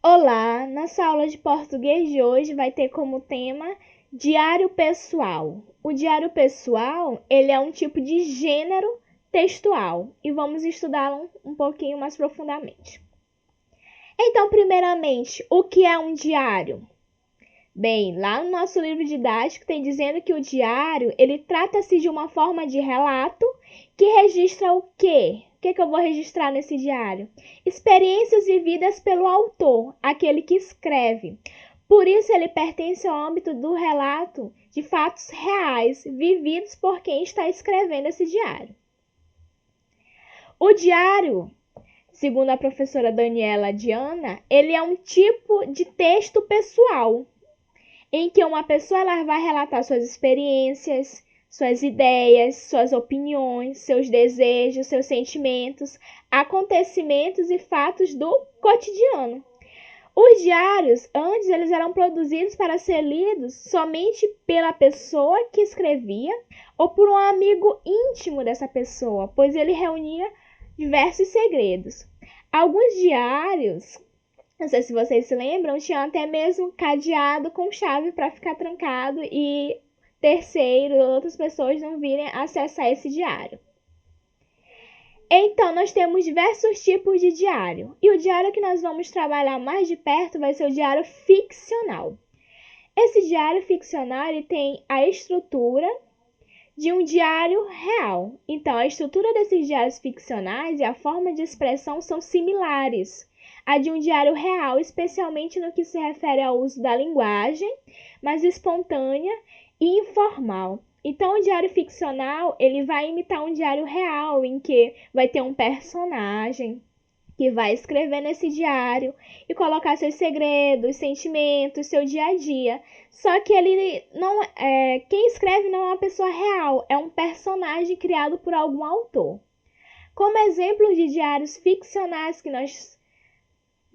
Olá! Nossa aula de português de hoje vai ter como tema diário pessoal. O diário pessoal, ele é um tipo de gênero textual e vamos estudá-lo um pouquinho mais profundamente. Então, primeiramente, o que é um diário? Bem, lá no nosso livro didático tem dizendo que o diário, ele trata-se de uma forma de relato que registra o quê? O que eu vou registrar nesse diário? Experiências vividas pelo autor, aquele que escreve. Por isso, ele pertence ao âmbito do relato de fatos reais, vividos por quem está escrevendo esse diário. O diário, segundo a professora Daniela Diana, ele é um tipo de texto pessoal, em que uma pessoa ela vai relatar suas experiências, suas ideias, suas opiniões, seus desejos, seus sentimentos, acontecimentos e fatos do cotidiano. Os diários, antes, eles eram produzidos para ser lidos somente pela pessoa que escrevia ou por um amigo íntimo dessa pessoa, pois ele reunia diversos segredos. Alguns diários, não sei se vocês se lembram, tinham até mesmo cadeado com chave para ficar trancado e terceiros, outras pessoas não virem acessar esse diário. Então, nós temos diversos tipos de diário. E o diário que nós vamos trabalhar mais de perto vai ser o diário ficcional. Esse diário ficcional ele tem a estrutura de um diário real. Então, a estrutura desses diários ficcionais e a forma de expressão são similares à de um diário real, especialmente no que se refere ao uso da linguagem, mais espontânea e informal. Então, o diário ficcional ele vai imitar um diário real, em que vai ter um personagem que vai escrever nesse diário e colocar seus segredos, sentimentos, seu dia a dia. Só que ele não quem escreve não é uma pessoa real, é um personagem criado por algum autor. Como exemplos de diários ficcionais que nós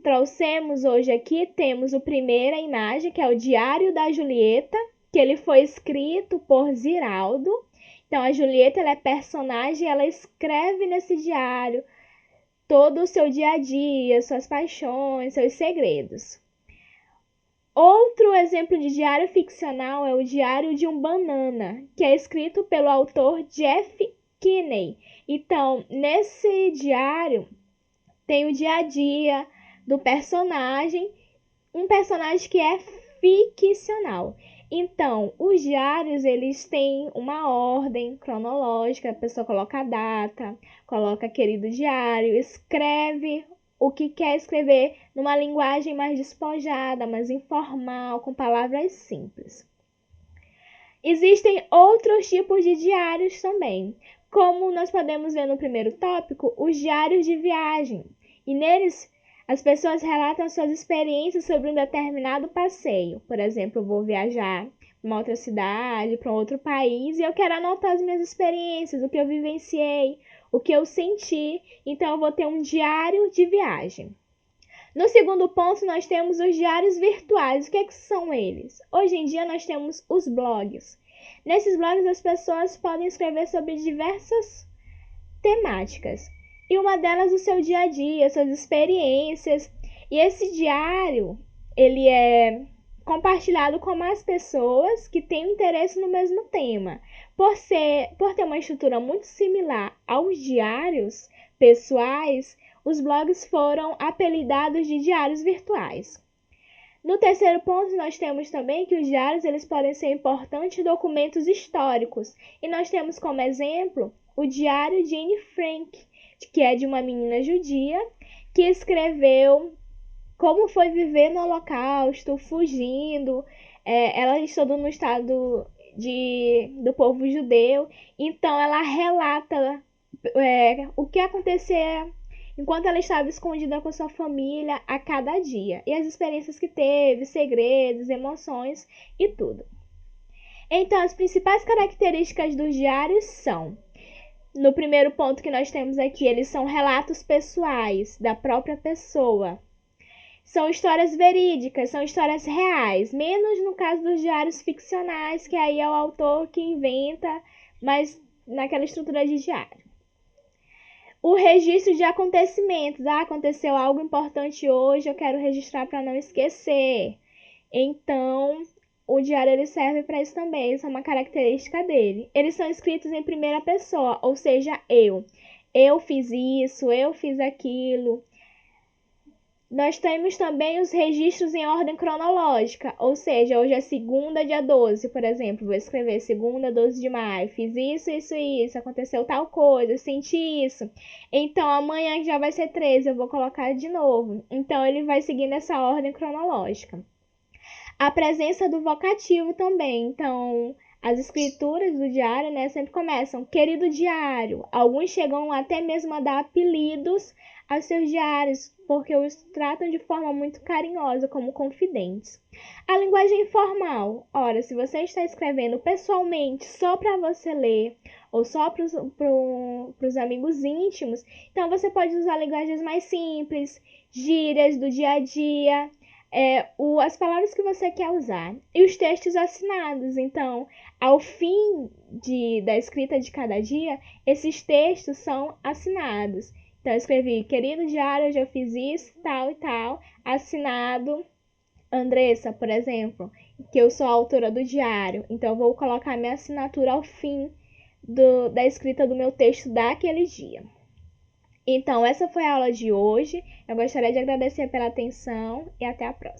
trouxemos hoje aqui, temos o primeiro, a imagem, que é o Diário da Julieta, que ele foi escrito por Ziraldo. Então, a Julieta ela é personagem, ela escreve nesse diário todo o seu dia a dia, suas paixões, seus segredos. Outro exemplo de diário ficcional é o Diário de um Banana, que é escrito pelo autor Jeff Kinney. Então, nesse diário tem o dia a dia do personagem, um personagem que é ficcional. Então, os diários, eles têm uma ordem cronológica, a pessoa coloca a data, coloca querido diário, escreve o que quer escrever numa linguagem mais despojada, mais informal, com palavras simples. Existem outros tipos de diários também, como nós podemos ver no primeiro tópico, os diários de viagem. E neles, as pessoas relatam suas experiências sobre um determinado passeio. Por exemplo, eu vou viajar para uma outra cidade, para um outro país, e eu quero anotar as minhas experiências, o que eu vivenciei, o que eu senti. Então, eu vou ter um diário de viagem. No segundo ponto, nós temos os diários virtuais. O que são eles? Hoje em dia, nós temos os blogs. Nesses blogs, as pessoas podem escrever sobre diversas temáticas. E uma delas o seu dia a dia, suas experiências. E esse diário, ele é compartilhado com mais pessoas que têm interesse no mesmo tema. Por ter uma estrutura muito similar aos diários pessoais, os blogs foram apelidados de diários virtuais. No terceiro ponto, nós temos também que os diários eles podem ser importantes documentos históricos. E nós temos como exemplo o diário de Anne Frank, que é de uma menina judia que escreveu como foi viver no Holocausto, fugindo. Ela estudou no estado do povo judeu. Então, ela relata o que acontecia enquanto ela estava escondida com sua família a cada dia. E as experiências que teve, segredos, emoções e tudo. Então, as principais características dos diários são: no primeiro ponto que nós temos aqui, eles são relatos pessoais da própria pessoa. São histórias verídicas, são histórias reais, menos no caso dos diários ficcionais, que aí é o autor que inventa, mas naquela estrutura de diário. O registro de acontecimentos. Ah, aconteceu algo importante hoje, eu quero registrar para não esquecer. Então, o diário ele serve para isso também, isso é uma característica dele. Eles são escritos em primeira pessoa, ou seja, eu. Eu fiz isso, eu fiz aquilo. Nós temos também os registros em ordem cronológica, ou seja, hoje é segunda, dia 12, por exemplo, vou escrever segunda, 12 de maio, fiz isso, aconteceu tal coisa, senti isso. Então, amanhã já vai ser 13, eu vou colocar de novo. Então, ele vai seguindo essa ordem cronológica. A presença do vocativo também, então, as escrituras do diário, né, sempre começam, querido diário. Alguns chegam até mesmo a dar apelidos aos seus diários, porque os tratam de forma muito carinhosa, como confidentes. A linguagem informal. Ora, se você está escrevendo pessoalmente só para você ler, ou só para os amigos íntimos, então você pode usar linguagens mais simples, gírias do dia a dia, as palavras que você quer usar. E os textos assinados. Então, ao fim da escrita de cada dia, esses textos são assinados. Então, eu escrevi, querido diário, hoje eu fiz isso, tal e tal, assinado Andressa, por exemplo, que eu sou a autora do diário. Então, eu vou colocar minha assinatura ao fim da escrita do meu texto daquele dia. Então, essa foi a aula de hoje. Eu gostaria de agradecer pela atenção e até a próxima.